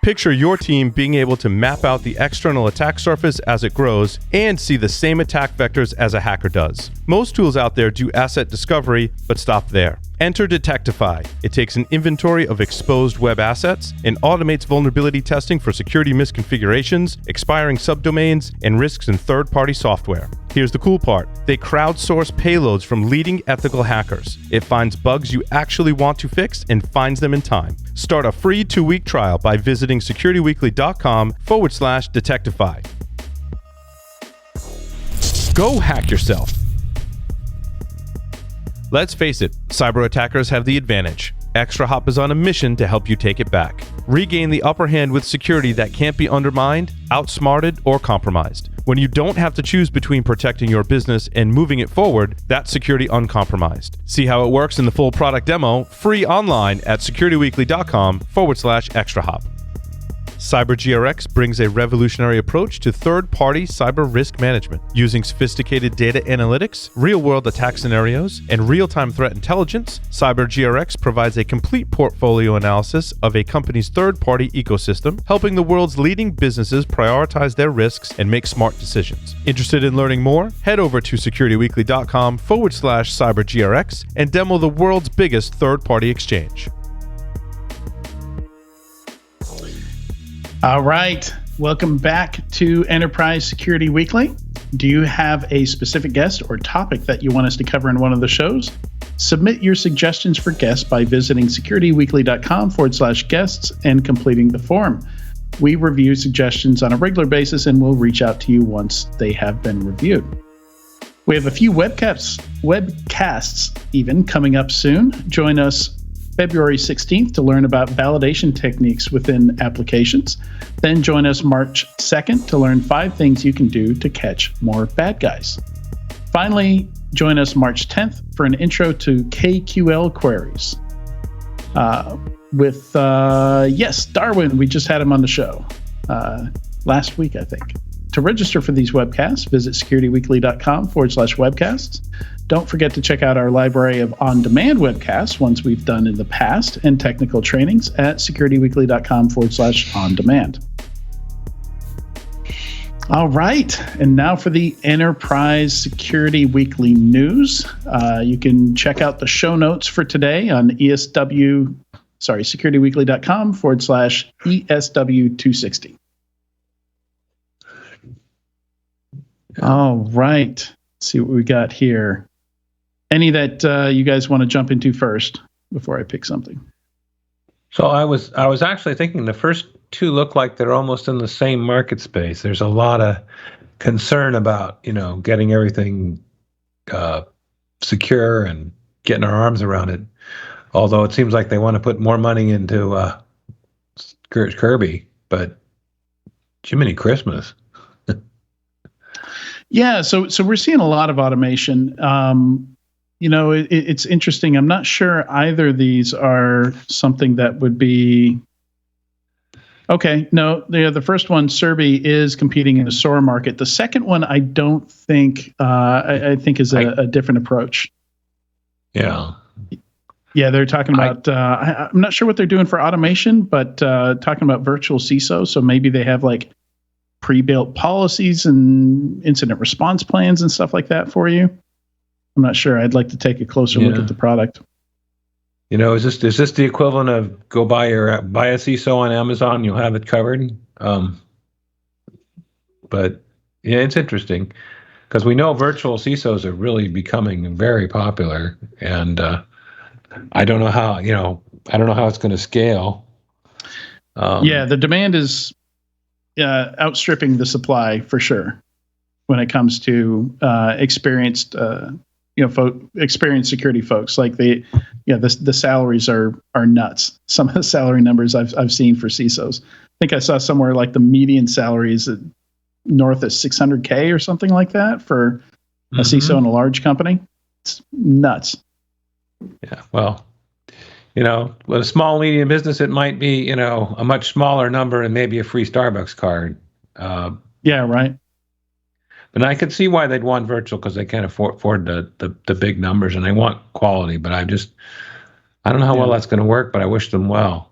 Picture your team being able to map out the external attack surface as it grows and see the same attack vectors as a hacker does. Most tools out there do asset discovery, but stop there. Enter Detectify. It takes an inventory of exposed web assets and automates vulnerability testing for security misconfigurations, expiring subdomains, and risks in third-party software. Here's the cool part. They crowdsource payloads from leading ethical hackers. It finds bugs you actually want to fix and finds them in time. Start a free 2-week trial by visiting securityweekly.com/Detectify. Go hack yourself. Let's face it, cyber attackers have the advantage. Extra Hop is on a mission to help you take it back. Regain the upper hand with security that can't be undermined, outsmarted, or compromised. When you don't have to choose between protecting your business and moving it forward, that's security uncompromised. See how it works in the full product demo, free online at securityweekly.com/Extra Hop. CyberGRX brings a revolutionary approach to third-party cyber risk management. Using sophisticated data analytics, real-world attack scenarios, and real-time threat intelligence, CyberGRX provides a complete portfolio analysis of a company's third-party ecosystem, helping the world's leading businesses prioritize their risks and make smart decisions. Interested in learning more? Head over to securityweekly.com/CyberGRX and demo the world's biggest third-party exchange. All right. Welcome back to Enterprise Security Weekly. Do you have a specific guest or topic that you want us to cover in one of the shows? Submit your suggestions for guests by visiting securityweekly.com/guests and completing the form. We review suggestions on a regular basis and we'll reach out to you once they have been reviewed. We have a few webcasts even coming up soon. Join us February 16th to learn about validation techniques within applications. Then join us March 2nd to learn 5 things you can do to catch more bad guys. Finally, join us March 10th for an intro to KQL queries. With Darwin, we just had him on the show last week, I think. To register for these webcasts, visit securityweekly.com/webcasts. Don't forget to check out our library of on-demand webcasts, ones we've done in the past, and technical trainings at securityweekly.com/on-demand. All right, and now for the Enterprise Security Weekly news. You can check out the show notes for today on securityweekly.com/ESW260. All right, let's see what we got here. Any that you guys want to jump into first before I pick something? So I was actually thinking the first two look like they're almost in the same market space. There's a lot of concern about, getting everything secure and getting our arms around it. Although it seems like they want to put more money into Cerby, but Jiminy Christmas. Yeah, so we're seeing a lot of automation. It's interesting. I'm not sure either of these are something that would be okay. No, the first one, Cerby, is competing in the SOAR market. The second one, I don't think. I think is a different approach. Yeah. Yeah, they're talking about. I'm not sure what they're doing for automation, but talking about virtual CISO. So maybe they have like pre-built policies and incident response plans and stuff like that for you. I'm not sure. I'd like to take a closer look at the product. Is this the equivalent of go buy a CISO on Amazon? You'll have it covered. But yeah, it's interesting because we know virtual CISOs are really becoming very popular, and I don't know how. I don't know how it's going to scale. The demand is outstripping the supply for sure when it comes to experienced security folks. Like the salaries are nuts. Some of the salary numbers I've seen for CISOs. I think I saw somewhere like the median salary is north of $600K or something like that for a CISO in a large company. It's nuts. Yeah. Well, with a small, medium business, it might be, a much smaller number and maybe a free Starbucks card. Yeah, right. But I could see why they'd want virtual because they can't afford the big numbers and they want quality. But I don't know how well that's going to work, but I wish them well.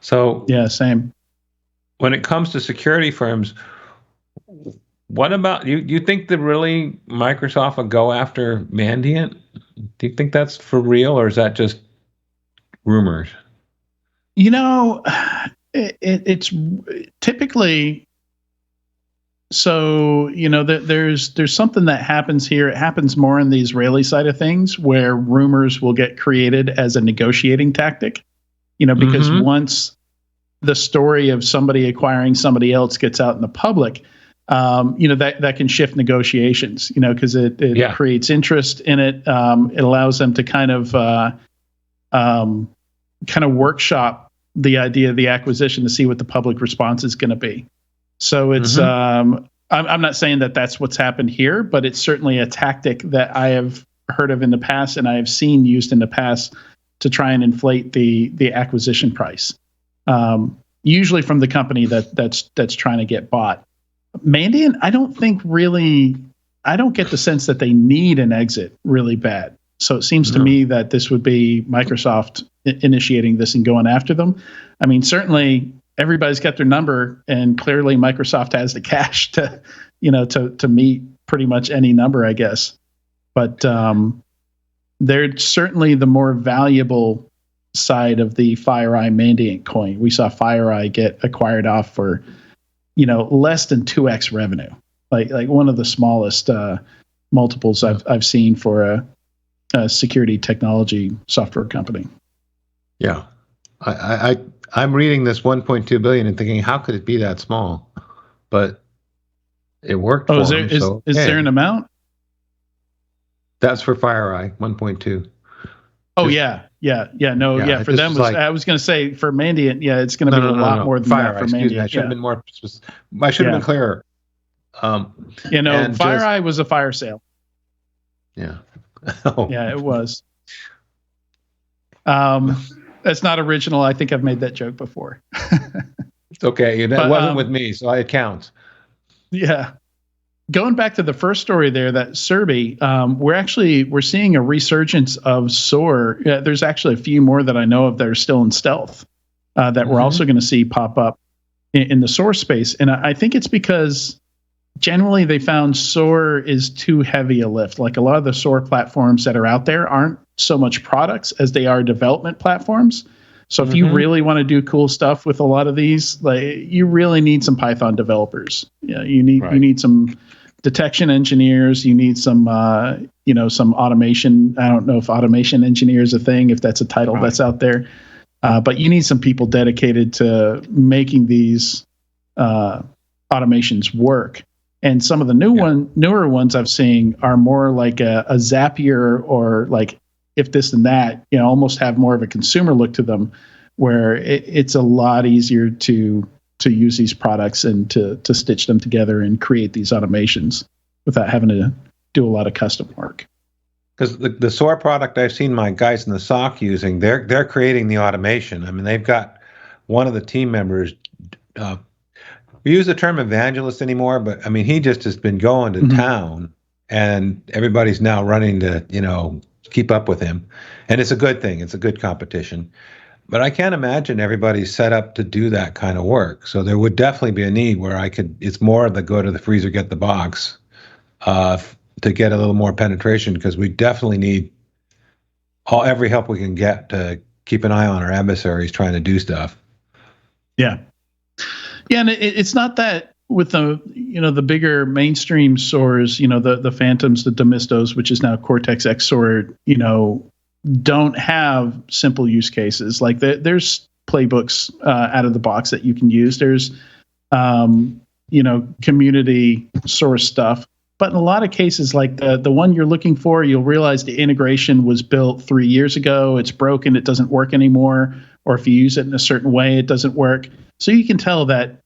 So yeah, same. when it comes to security firms, what about you? You think that really Microsoft will go after Mandiant? Do you think that's for real, or is that just rumors? It's typically so. There's something that happens here. It happens more in the Israeli side of things, where rumors will get created as a negotiating tactic. Because once the story of somebody acquiring somebody else gets out in the public, that can shift negotiations. Because it creates interest in it. It allows them to kind of workshop the idea of the acquisition to see what the public response is going to be. So it's I'm not saying that that's what's happened here, but it's certainly a tactic that I have heard of in the past and I have seen used in the past to try and inflate the acquisition price. Usually from the company that's trying to get bought. Mandiant, I don't get the sense that they need an exit really bad. So it seems to me that this would be Microsoft initiating this and going after them. I mean, certainly everybody's got their number, and clearly Microsoft has the cash to meet pretty much any number, I guess. But they're certainly the more valuable side of the FireEye Mandiant coin. We saw FireEye get acquired off for, less than 2x revenue, like one of the smallest multiples I've seen for a security technology software company. Yeah, I'm reading this 1.2 billion and thinking, how could it be that small? But it worked. Is there an amount? That's for FireEye 1.2. Oh yeah. For them, I was going to say for Mandiant, it's going to be a lot more than FireEye, that for Mandiant. I should have been more. I should have been clearer. FireEye was a fire sale. Yeah. Yeah, it was. That's not original. I think I've made that joke before. It's okay. That wasn't with me, so it counts. Yeah. Going back to the first story there, that Cerby, we're seeing a resurgence of SOAR. There's actually a few more that I know of that are still in stealth that we're also going to see pop up in the SOAR space. And I think it's because generally they found SOAR is too heavy a lift. Like a lot of the SOAR platforms that are out there aren't so much products as they are development platforms. So if you really want to do cool stuff with a lot of these, you really need some Python developers. You need some detection engineers. You need some some automation. I don't know if automation engineer is a thing, if that's a title that's out there. But you need some people dedicated to making these automations work. And some of the newer ones I've seen are more like a Zapier, or like if this and that, almost have more of a consumer look to them, where it's a lot easier to use these products and to stitch them together and create these automations without having to do a lot of custom work. Because the SOAR product I've seen my guys in the SOC using, they're creating the automation. I mean, they've got one of the team members. We use the term evangelist anymore, but I mean, he just has been going to town, and everybody's now running to keep up with him, and it's a good thing. It's a good competition. But I can't imagine everybody's set up to do that kind of work. So there would definitely be a need where it's more the go to the freezer, get the box, to get a little more penetration, because we definitely need every help we can get to keep an eye on our adversaries trying to do stuff. Yeah. Yeah, and it's not that with the bigger mainstream SOARs, the Phantoms, the Domistos, which is now Cortex X SOAR, don't have simple use cases. Like there's playbooks out of the box that you can use. There's community source stuff. But in a lot of cases, like the one you're looking for, you'll realize the integration was built 3 years ago. It's broken. It doesn't work anymore. Or if you use it in a certain way, it doesn't work. So you can tell that,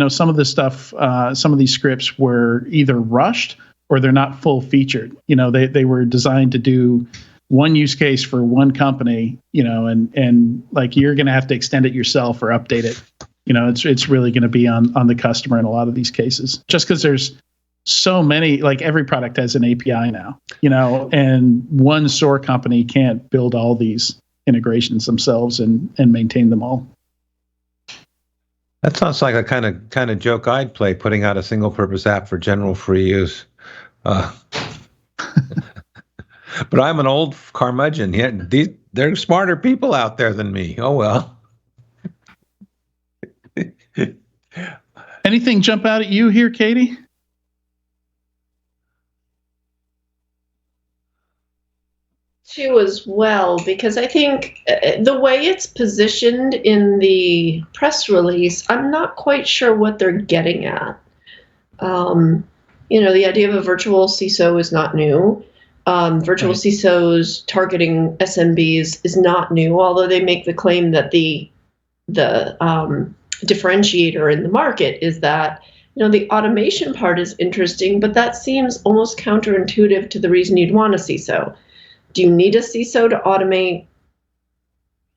some of this stuff, some of these scripts were either rushed or they're not full featured. They were designed to do one use case for one company, and like you're going to have to extend it yourself or update it. It's really going to be on the customer in a lot of these cases, just because there's so many, like every product has an API now, and one SOAR company can't build all these integrations themselves and maintain them all. That sounds like a kind of joke I'd play, putting out a single purpose app for general free use. But I'm an old curmudgeon. Yeah, there are smarter people out there than me. Oh well. Anything jump out at you here, Katie? Too as well, because I think the way it's positioned in the press release, I'm not quite sure what they're getting at. The idea of a virtual CISO is not new. Virtual Right. CISOs targeting SMBs is not new, although they make the claim that the differentiator in the market is that the automation part is interesting, but that seems almost counterintuitive to the reason you'd want a CISO. Do you need a CISO to automate,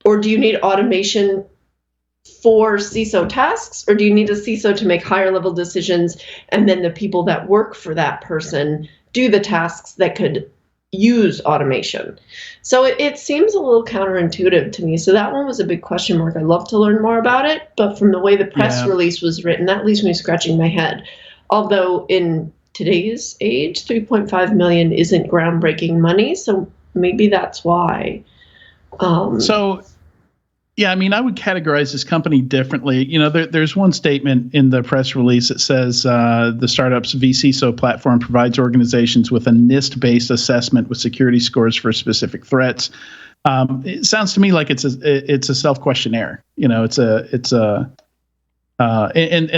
or do you need automation for CISO tasks, or do you need a CISO to make higher level decisions, and then the people that work for that person do the tasks that could use automation? So it seems a little counterintuitive to me. So that one was a big question mark. I'd love to learn more about it, but from the way the press release was written, that leaves me scratching my head. Although in today's age, 3.5 million isn't groundbreaking money, so maybe that's why. Yeah, I mean, I would categorize this company differently. There's one statement in the press release that says the startup's vCISO platform provides organizations with a NIST-based assessment with security scores for specific threats. It sounds to me like it's a self-questionnaire. And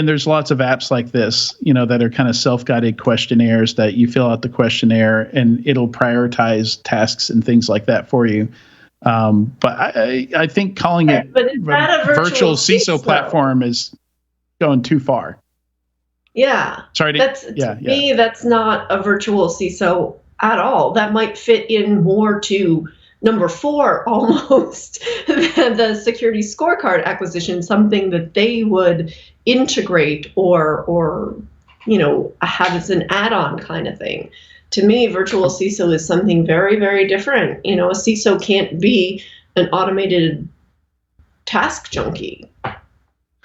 there's lots of apps like this, that are kind of self-guided questionnaires that you fill out the questionnaire and it'll prioritize tasks and things like that for you. But I think calling it a virtual CISO platform is going too far. Yeah. Sorry. To me, that's not a virtual CISO at all. That might fit in more to number 4 almost, the SecurityScorecard acquisition, something that they would integrate or have as an add-on kind of thing. To me, virtual CISO is something very, very different. A CISO can't be an automated task junkie.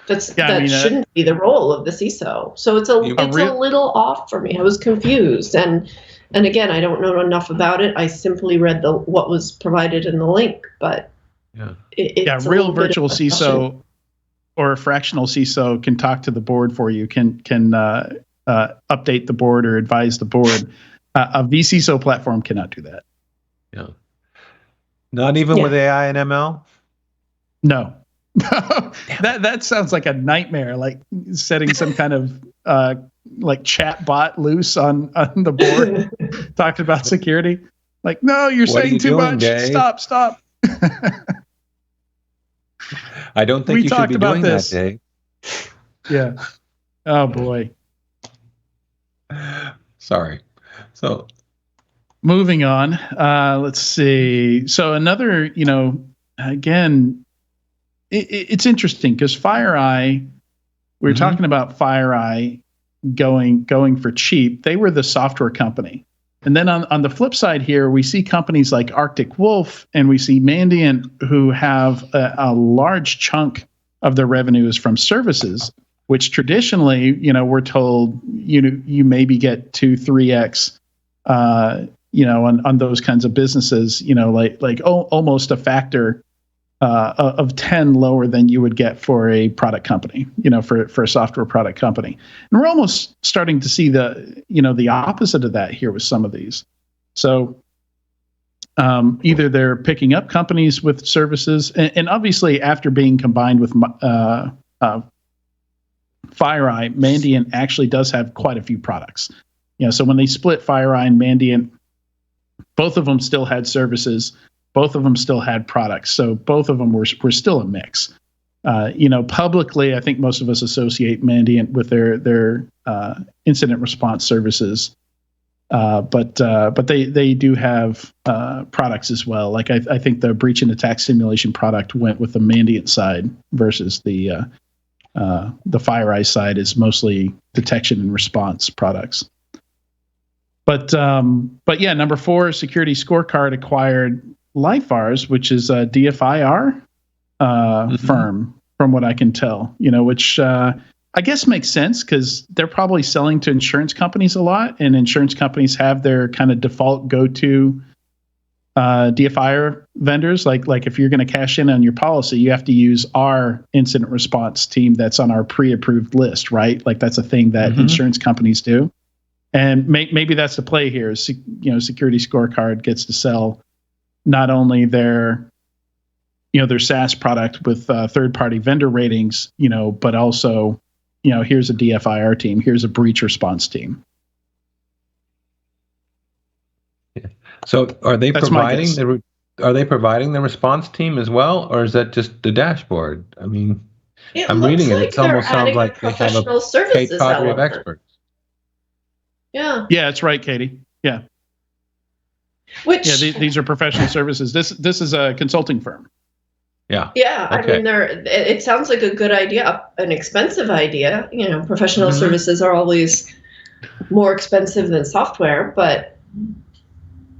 That shouldn't be the role of the CISO. So it's a little off for me. I was confused, and again, I don't know enough about it. I simply read what was provided in the link, but it's real virtual CISO or a fractional CISO can talk to the board for you, can update the board or advise the board. A vCISO platform cannot do that. Yeah. Not even with AI and ML? No. That sounds like a nightmare, like setting some kind of like chat bot loose on the board talking about security. Like, no, you're saying too much. Dave? Stop. I don't think you should be doing that, Dave. Yeah. Oh boy. Sorry. So moving on, let's see. So another, again, it's interesting because FireEye, we were talking about FireEye going for cheap. They were the software company. And then on the flip side here, we see companies like Arctic Wolf and we see Mandiant, who have a large chunk of their revenues from services, which traditionally, we're told, you maybe get 2-3x, on those kinds of businesses, almost a factor of 10 lower than you would get for a product company, for a software product company. And we're almost starting to see the opposite of that here with some of these. So either they're picking up companies with services, and obviously after being combined with FireEye, Mandiant actually does have quite a few products. So when they split FireEye and Mandiant, both of them still had services, both of them still had products. So both of them were still a mix. Publicly, I think most of us associate Mandiant with their incident response services, but they do have products as well. Like I think the breach and attack simulation product went with the Mandiant side versus the FireEye side is mostly detection and response products. But yeah, number 4, SecurityScorecard acquired LIFARS, which is a DFIR firm from what I can tell, which I guess makes sense because they're probably selling to insurance companies a lot, and insurance companies have their kind of default go-to DFIR vendors. Like if you're going to cash in on your policy, you have to use our incident response team that's on our pre-approved list, right? Like that's a thing that insurance companies do. And maybe that's the play here. SecurityScorecard gets to sell not only their SaaS product with third-party vendor ratings, but also, here's a DFIR team, here's a breach response team. Yeah. So are they providing the response team as well, or is that just the dashboard? I mean, I'm reading it. It almost sounds like they have a paid cadre of experts. Yeah. Yeah, that's right, Katie. Yeah. These are professional services. This is a consulting firm. Yeah. Yeah. Okay. I mean, it sounds like a good idea, an expensive idea. Professional services are always more expensive than software, but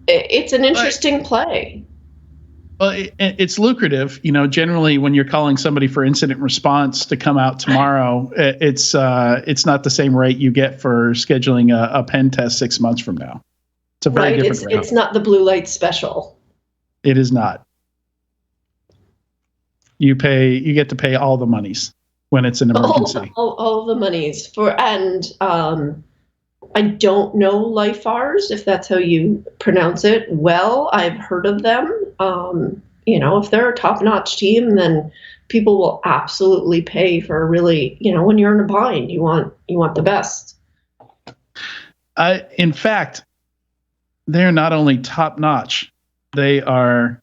it's an interesting play. Well, it's lucrative. Generally when you're calling somebody for incident response to come out tomorrow, it's not the same rate you get for scheduling a pen test 6 months from now. It's a very different rate. It's not the blue light special. It is not. You get to pay all the monies when it's an emergency. All the monies I don't know LIFARS, if that's how you pronounce it. Well, I've heard of them. If they're a top-notch team, then people will absolutely pay for really, when you're in a bind, you want the best. In fact, they're not only top-notch, they are,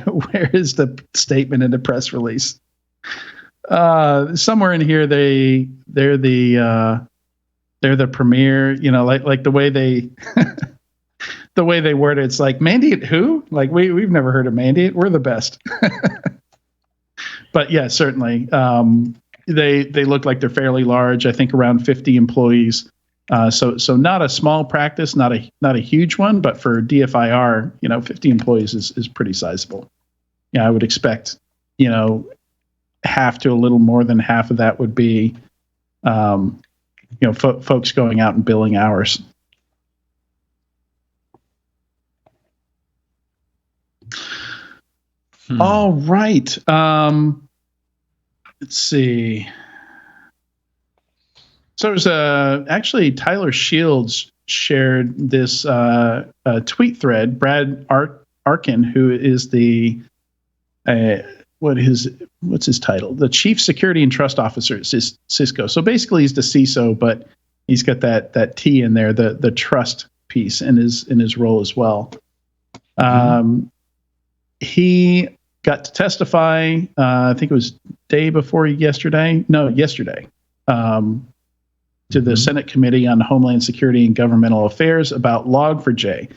where is the statement in the press release? Somewhere in here, they're the premier, like the way they the way they word it. It's like, Mandiant who? Like we've never heard of Mandiant. We're the best. But yeah, certainly. They look like they're fairly large. I think around 50 employees. So not a small practice, not a huge one, but for DFIR, 50 employees is pretty sizable. Yeah, I would expect, half to a little more than half of that would be, folks going out and billing hours. All right. Let's see. So there's actually Tyler Shields shared this tweet thread. Brad Arkin, who is the what's his title? The Chief Security and Trust Officer at Cisco. So basically, he's the CISO, but he's got that T in there, the trust piece in his role as well. He got to testify. I think it was yesterday. To the Senate Committee on Homeland Security and Governmental Affairs about Log4j.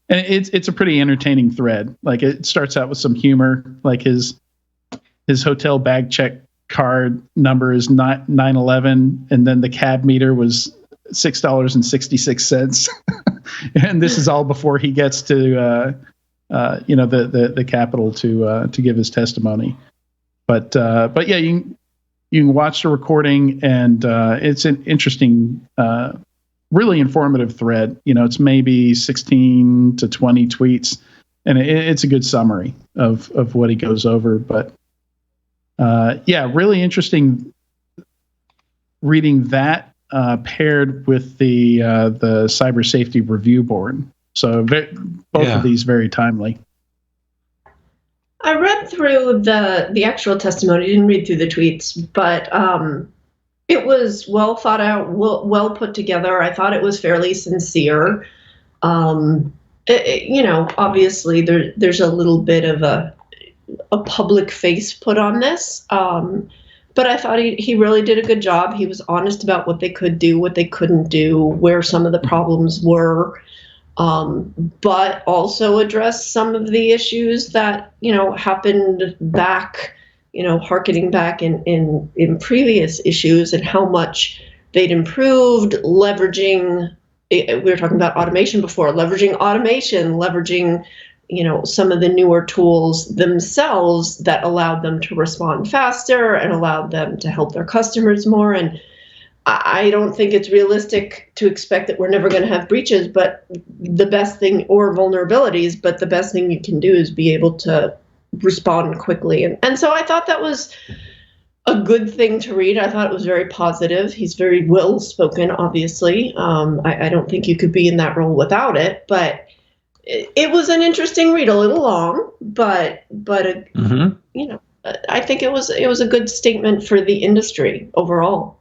And it's a pretty entertaining thread. Like, it starts out with some humor, like his hotel bag check card number is 911, and then the cab meter was $6.66. And this is all before he gets to the Capitol to give his testimony. But yeah, you can watch the recording, and it's an interesting, really informative thread. It's maybe 16 to 20 tweets, and it's a good summary of what he goes over. But yeah, really interesting reading that paired with the Cyber Safety Review Board. So both of these very timely. I read through the actual testimony. I didn't read through the tweets, but it was well thought out, well put together. I thought it was fairly sincere. Obviously there's a little bit of a public face put on this, but I thought he really did a good job. He was honest about what they could do, what they couldn't do, where some of the problems were. But also address some of the issues that, happened back, hearkening back in previous issues, and how much they'd improved, leveraging, we were talking about automation before, leveraging automation, leveraging some of the newer tools themselves that allowed them to respond faster and allowed them to help their customers more. And I don't think it's realistic to expect that we're never going to have breaches, but the best thing, or vulnerabilities, but the best thing you can do is be able to respond quickly. And so I thought that was a good thing to read. I thought it was very positive. He's very well spoken, obviously. I don't think you could be in that role without it, but it was an interesting read, a little long, but I think it was a good statement for the industry overall.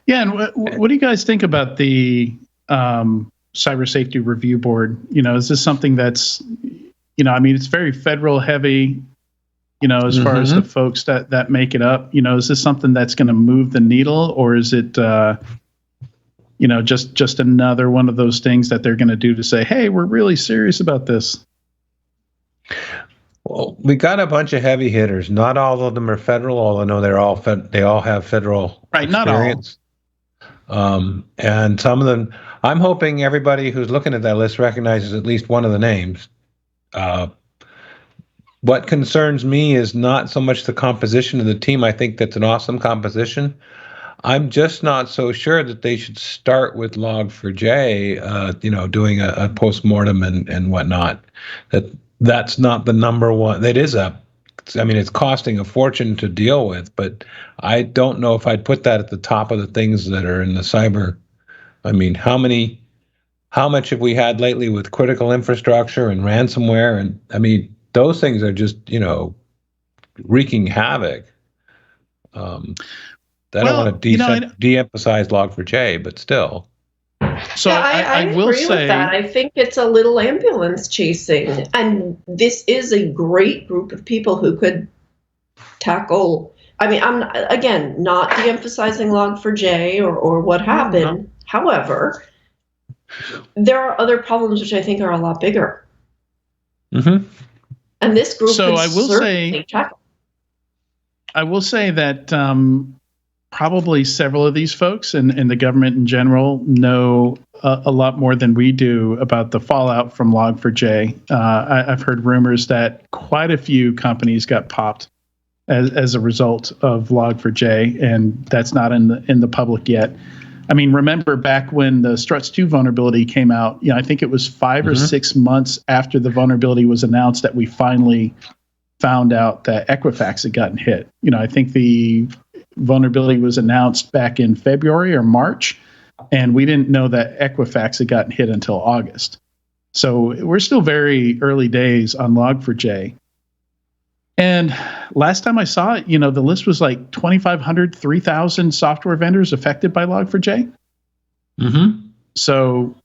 Yeah, and what do you guys think about the Cyber Safety Review Board? Is this something that's, it's very federal heavy, as far as the folks that make it up. Is this something that's going to move the needle, or is it, just another one of those things that they're going to do to say, hey, we're really serious about this? Well, we got a bunch of heavy hitters. Not all of them are federal, although I know they all have federal experience. Not all. And some of them, I'm hoping everybody who's looking at that list recognizes at least one of the names. What concerns me is not so much the composition of the team. I think that's an awesome composition. I'm just not so sure that they should start with Log4j, doing a postmortem and whatnot. That's not the number one. That is it's costing a fortune to deal with, but I don't know if I'd put that at the top of the things that are in the cyber. How much have we had lately with critical infrastructure and ransomware? And those things are just, wreaking havoc. I don't want to de-emphasize Log4j, but still. So yeah, I will agree say with that. I think it's a little ambulance chasing, and this is a great group of people who could tackle. I'm again not de-emphasizing Log4j or what happened. No. However, there are other problems which I think are a lot bigger. Mm-hmm. And this group so could I will certainly tackle. I will say that probably several of these folks and the government in general know a lot more than we do about the fallout from Log4j. I've heard rumors that quite a few companies got popped as a result of Log4j, and that's not in the public yet. Remember back when the Struts 2 vulnerability came out, I think it was 5 or 6 months after the vulnerability was announced that we finally found out that Equifax had gotten hit. I think the vulnerability was announced back in February or March, and we didn't know that Equifax had gotten hit until August. So we're still very early days on Log4j. And last time I saw it, the list was like 2,500, 3,000 software vendors affected by Log4j. Mm-hmm. So,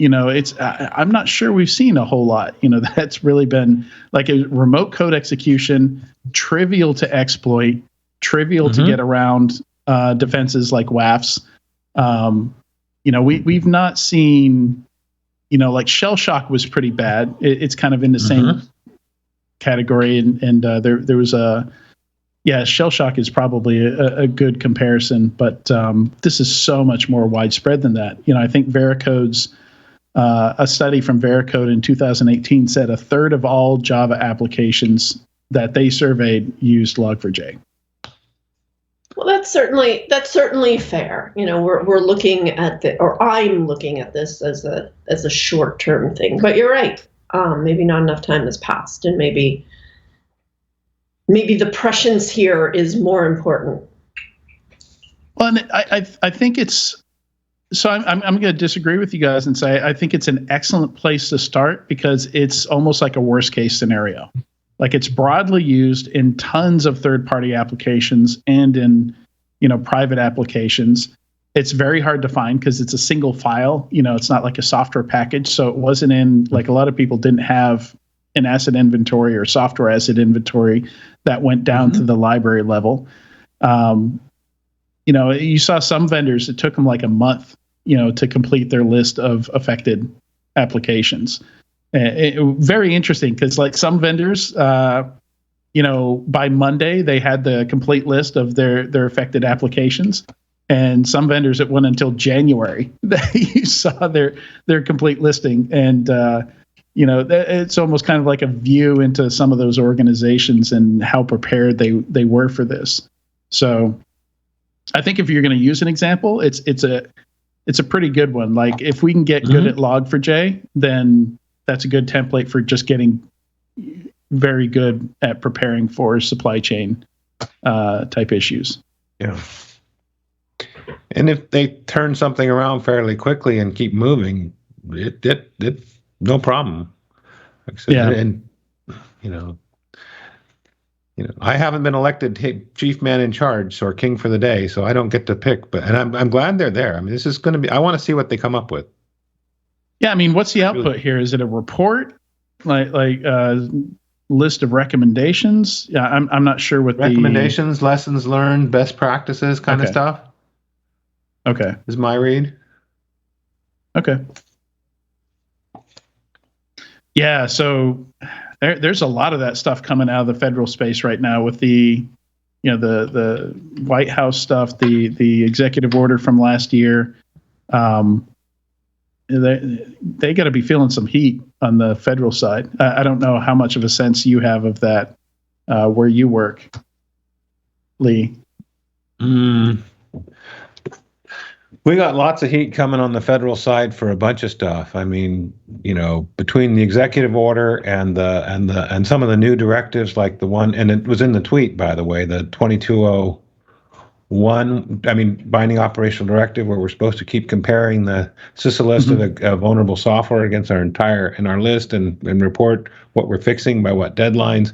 I'm not sure we've seen a whole lot. That's really been like a remote code execution, trivial to exploit, trivial to get around defenses like WAFs. We've not seen, like Shell Shock was pretty bad. It's kind of in the same category, and there was Shell Shock is probably a good comparison, but this is so much more widespread than that. I think Vericode's a study from Vericode in 2018 said a third of all Java applications that they surveyed used Log4j. Well, that's certainly fair. We're looking at I'm looking at this as a short-term thing. But you're right. Maybe not enough time has passed, and maybe the prescience here is more important. Well, and I think it's. So I'm going to disagree with you guys and say I think it's an excellent place to start because it's almost like a worst case scenario. Like it's broadly used in tons of third-party applications and in, private applications. It's very hard to find because it's a single file. It's not like a software package. So it wasn't in, like a lot of people didn't have an asset inventory or software asset inventory that went down to the library level. You saw some vendors, it took them like a month, to complete their list of affected applications. Very interesting because like some vendors, by Monday they had the complete list of their affected applications, And some vendors, it went until January that you saw their complete listing. And, it's almost kind of like a view into some of those organizations and how prepared they were for this. So I think if you're going to use an example, it's a pretty good one. Like if we can get good at Log4j, then that's a good template for just getting very good at preparing for supply chain type issues. Yeah. And if they turn something around fairly quickly and keep moving, it no problem. Yeah. And I haven't been elected chief man in charge or king for the day, so I don't get to pick. But I'm glad they're there. I mean, this is going to be. I want to see what they come up with. Yeah, I mean, what's the output here? Is it a report, like list of recommendations? Yeah, I'm not sure what recommendations, lessons learned, best practices, kind of stuff. Okay, is my read. Okay. Yeah, so there's a lot of that stuff coming out of the federal space right now with the White House stuff, the executive order from last year. They got to be feeling some heat on the federal side. I don't know how much of a sense you have of that where you work, Lee. We got lots of heat coming on the federal side for a bunch of stuff. I mean, between the executive order and some of the new directives, like the one, and it was in the tweet, by the way, the 2201. I mean, binding operational directive, where we're supposed to keep comparing the CISO list of vulnerable software against our list and report what we're fixing by what deadlines.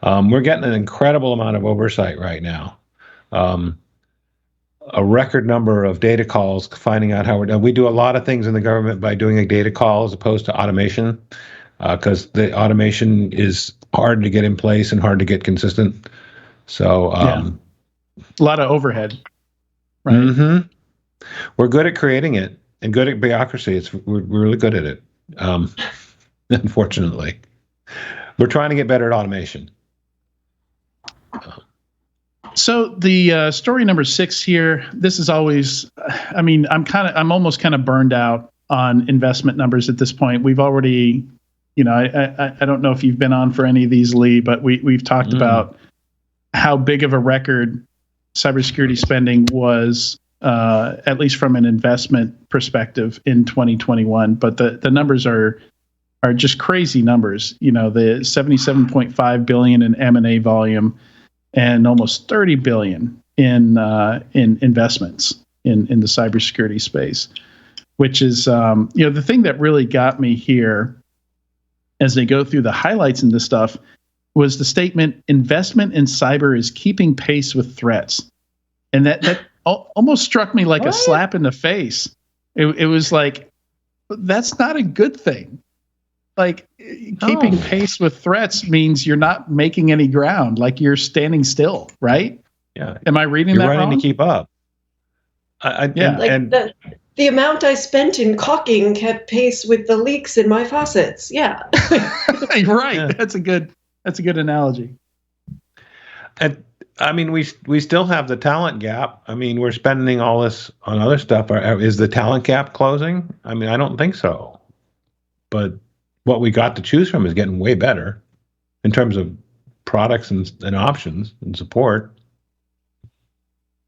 We're getting an incredible amount of oversight right now. A record number of data calls, finding out how we're done. We do a lot of things in the government by doing a data call as opposed to automation, because the automation is hard to get in place and hard to get consistent. So a lot of overhead, right? We're good at creating it and good at bureaucracy. We're really good at it. Unfortunately, we're trying to get better at automation. So the story number 6 here, this is always, I mean, I'm almost kind of burned out on investment numbers at this point. We've already, I don't know if you've been on for any of these, Lee, but we've talked about how big of a record cybersecurity spending was, at least from an investment perspective in 2021. But the numbers are just crazy numbers. The $77.5 billion in M&A volume, and almost $30 billion in investments in the cybersecurity space, which is the thing that really got me here as they go through the highlights in this stuff was the statement, investment in cyber is keeping pace with threats. And that almost struck me like a slap in the face. It was like, that's not a good thing. Like keeping pace with threats means you're not making any ground, like you're standing still, right? Yeah. Am I reading that wrong? You're running to keep up. The amount I spent in caulking kept pace with the leaks in my faucets. Yeah. Right. Yeah. That's a good analogy. And I mean, we still have the talent gap. I mean, we're spending all this on other stuff. Is the talent gap closing? I mean, I don't think so. But what we got to choose from is getting way better in terms of products and options and support.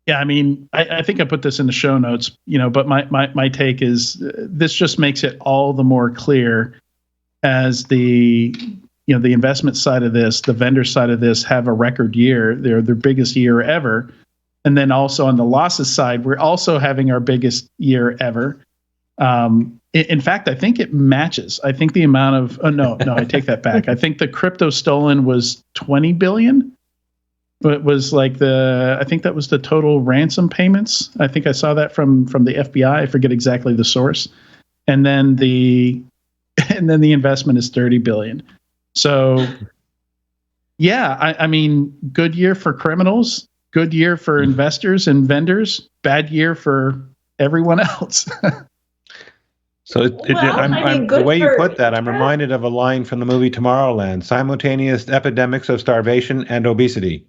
Yeah, I mean, I think I put this in the show notes, but my take is this just makes it all the more clear as the investment side of this, the vendor side of this have a record year. They're their biggest year ever. And then also on the losses side, we're also having our biggest year ever. In fact, I think it matches. I think the amount of no, I take that back. I think the crypto stolen was 20 billion. But it was like I think that was the total ransom payments. I think I saw that from the FBI. I forget exactly the source. And then the investment is 30 billion. So yeah, I mean, good year for criminals, good year for investors and vendors, bad year for everyone else. So the way you put that, I'm reminded of a line from the movie Tomorrowland: simultaneous epidemics of starvation and obesity.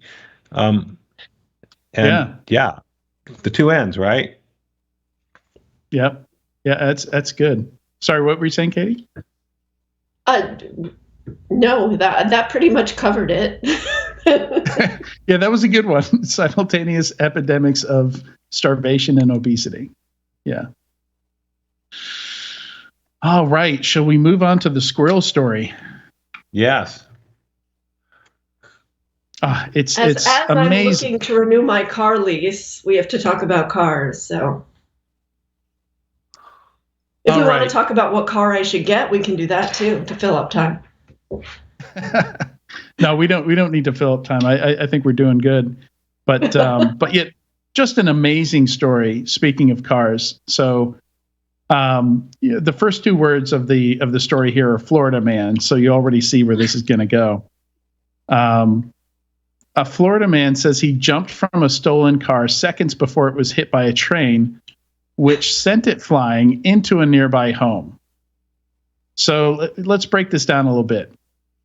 the two ends, right? Yep. Yeah, that's good. Sorry, what were you saying, Katie? No, that pretty much covered it. Yeah, that was a good one. Simultaneous epidemics of starvation and obesity. Yeah. All right. Shall we move on to the squirrel story? Yes. It's as amazing. I'm looking to renew my car lease, we have to talk about cars. So if you want to talk about what car I should get, we can do that too to fill up time. No, we don't need to fill up time. I think we're doing good. But but yet just an amazing story, speaking of cars. So the first two words of the story here are Florida man. So you already see where this is going to go. A Florida man says he jumped from a stolen car seconds before it was hit by a train, which sent it flying into a nearby home. So let's break this down a little bit.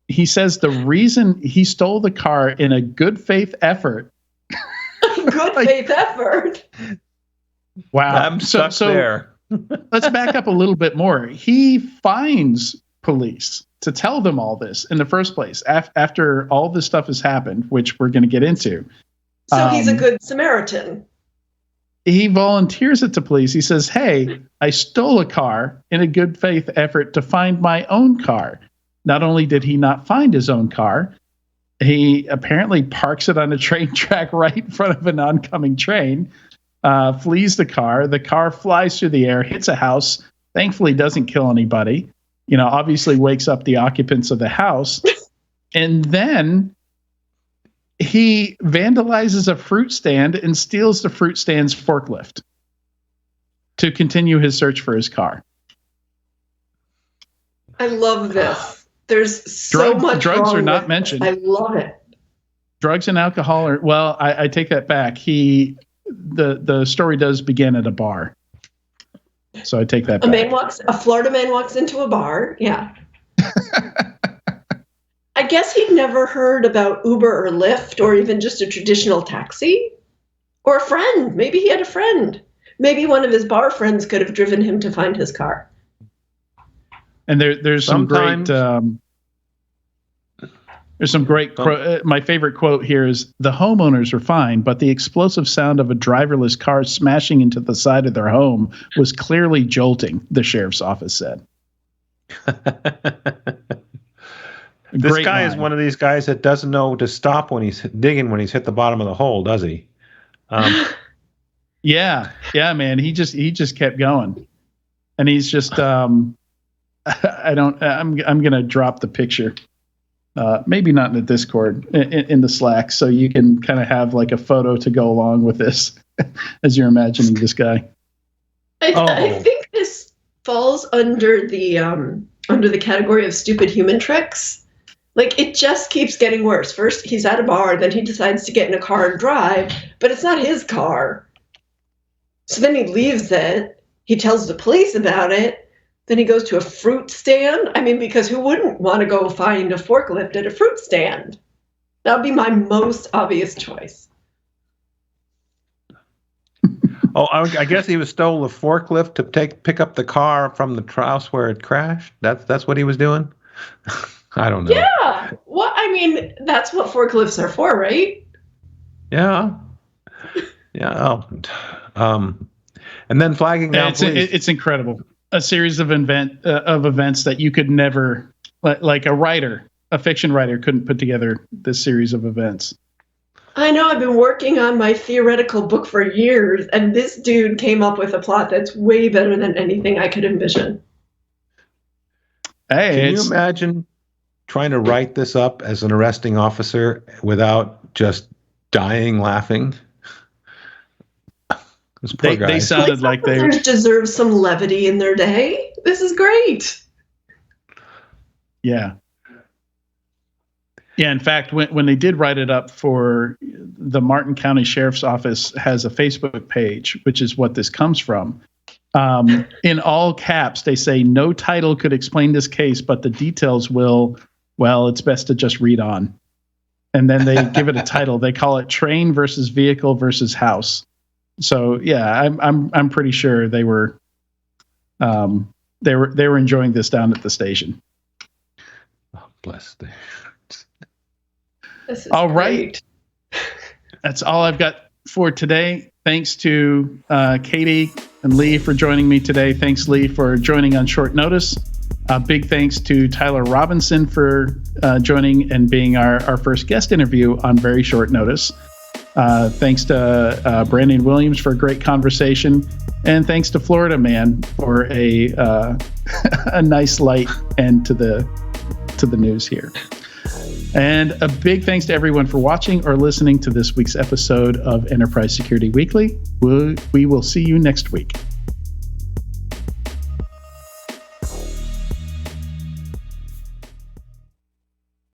He says the reason he stole the car in a good faith effort. Good faith effort. Wow. I'm stuck there. Let's back up a little bit more. He finds police to tell them all this in the first place after all this stuff has happened, which we're going to get into. So he's a good Samaritan. He volunteers it to police. He says, hey, I stole a car in a good faith effort to find my own car. Not only did he not find his own car, he apparently parks it on a train track right in front of an oncoming train, flees the car. The car flies through the air, hits a house, thankfully doesn't kill anybody, obviously wakes up the occupants of the house. And then he vandalizes a fruit stand and steals the fruit stand's forklift to continue his search for his car. I love this. There's so much drugs are not mentioned. I love it. Drugs and alcohol are, well, I take that back. The story does begin at a bar. So I take that back. A Florida man walks into a bar. Yeah. I guess he'd never heard about Uber or Lyft or even just a traditional taxi or a friend. Maybe he had a friend. Maybe one of his bar friends could have driven him to find his car. And there's some great. There's some great. My favorite quote here is: "The homeowners were fine, but the explosive sound of a driverless car smashing into the side of their home was clearly jolting." The sheriff's office said. This guy is one of these guys that doesn't know to stop when he's digging when he's hit the bottom of the hole, does he? Yeah, man. He just kept going, and he's just. I'm gonna drop the picture. Maybe not in the Discord, in the Slack, so you can kind of have like a photo to go along with this as you're imagining this guy. I think this falls under the category of stupid human tricks. Like, it just keeps getting worse. First, he's at a bar, then he decides to get in a car and drive, but it's not his car. So then he leaves it. He tells the police about it. Then he goes to a fruit stand. I mean, because who wouldn't want to go find a forklift at a fruit stand? That would be my most obvious choice. I guess he stole the forklift to pick up the car from the house where it crashed. That's what he was doing. I don't know. Yeah. Well, I mean, that's what forklifts are for, right? Yeah. Yeah. And then flagging down police. It's incredible. A series of events that you could never, like a fiction writer couldn't put together this series of events. I know. I've been working on my theoretical book for years, and this dude came up with a plot that's way better than anything I could envision. Hey, can you imagine trying to write this up as an arresting officer without just dying laughing? They sounded like they deserve some levity in their day. This is great. Yeah. Yeah. In fact, when they did write it up for the Martin County Sheriff's Office has a Facebook page, which is what this comes from. In all caps, they say no title could explain this case, but the details will. Well, it's best to just read on. And then they give it a title. They call it Train versus Vehicle versus House. So yeah, I'm pretty sure they were enjoying this down at the station. Oh, bless them. This is All great. right. That's all I've got for today. Thanks to Katie and Lee for joining me today. Thanks, Lee, for joining on short notice. Big thanks to Tyler Robinson for joining and being our first guest interview on very short notice. Thanks to Brandon Williams for a great conversation. And thanks to Florida Man for a nice light end to the news here. And a big thanks to everyone for watching or listening to this week's episode of Enterprise Security Weekly. We will see you next week.